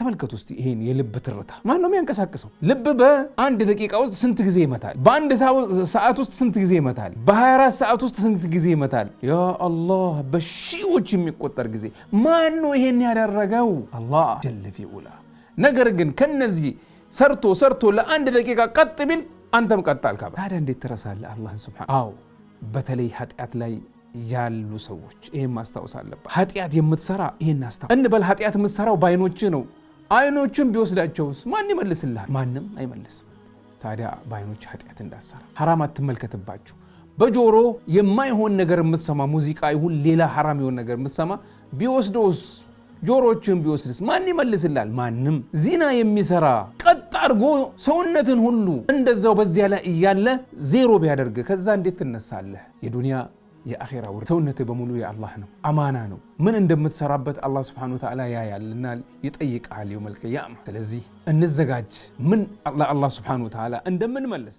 ተመልከቱ እስቲ ይሄን የልብ ትርታ ማን ነው የሚያንቀሳቅሰው? ልብ በአንድ ደቂቃ ውስጥ ስንት ጊዜ ይመታል? በአንድ ሰዓት ውስጥ ስንት ጊዜ ይመታል? በ24 ሰዓት ውስጥ ስንት ጊዜ ይመታል? ያ አላህ በሺዎች የሚቆጠር ጊዜ። ማን ነው ይሄን ያደረገው? አላህ ጀለ ፊ ዑላ። ነገር ግን ከነዚህ ሰርቶ ለአንድ ደቂቃ ቀጥ ቢል አንተም ቀጥ አልካ። ታዲያ እንዴት ትረሳለህ አላህን ሱብሃነሁ? አዎ በተለይ ኃጢአት ላይ ያሉ ሰዎች ይሄን ማስታወስ አለበት። ኃጢአት የምትሰራ ይሄን አስታውስ እንበል። ኃጢአት የምትሰራው በአይኖች ነው። አይኖችን ቢወስዳቸውስ ማን ይመልስልሃል? ማንም አይመልስም። ታዲያ በአይኖች ኃጢአት እንዳትሰራ፣ ሐራም አትመልከትባቸው። በጆሮ የማይሆን ነገር የምትሰማ ሙዚቃ ይሁን ሌላ ሐራም የሆነ ነገር የምትሰማ ቢወስደውስ፣ ጆሮችን ቢወስድስ ማን ይመልስልሃል? ማንም። ዚና የሚሰራ ቀጥ አድርጎ ሰውነትን ሁሉ እንደዛው በዚያ ላይ እያለ ዜሮ ቢያደርግ ከዛ እንዴት ትነሳለህ? የዱንያ የአኺራ ወር ሰውነትህ በሙሉ የአላህ ነው፣ አማና ነው። ምን እንደምትሰራበት አላህ ሱብሓነሁ ወተዓላ ያያልና ይጠይቃል የውመል ቂያማ። ስለዚህ እንዘጋጅ ምን ለአላህ ሱብሓነሁ ወተዓላ እንደምንመልስ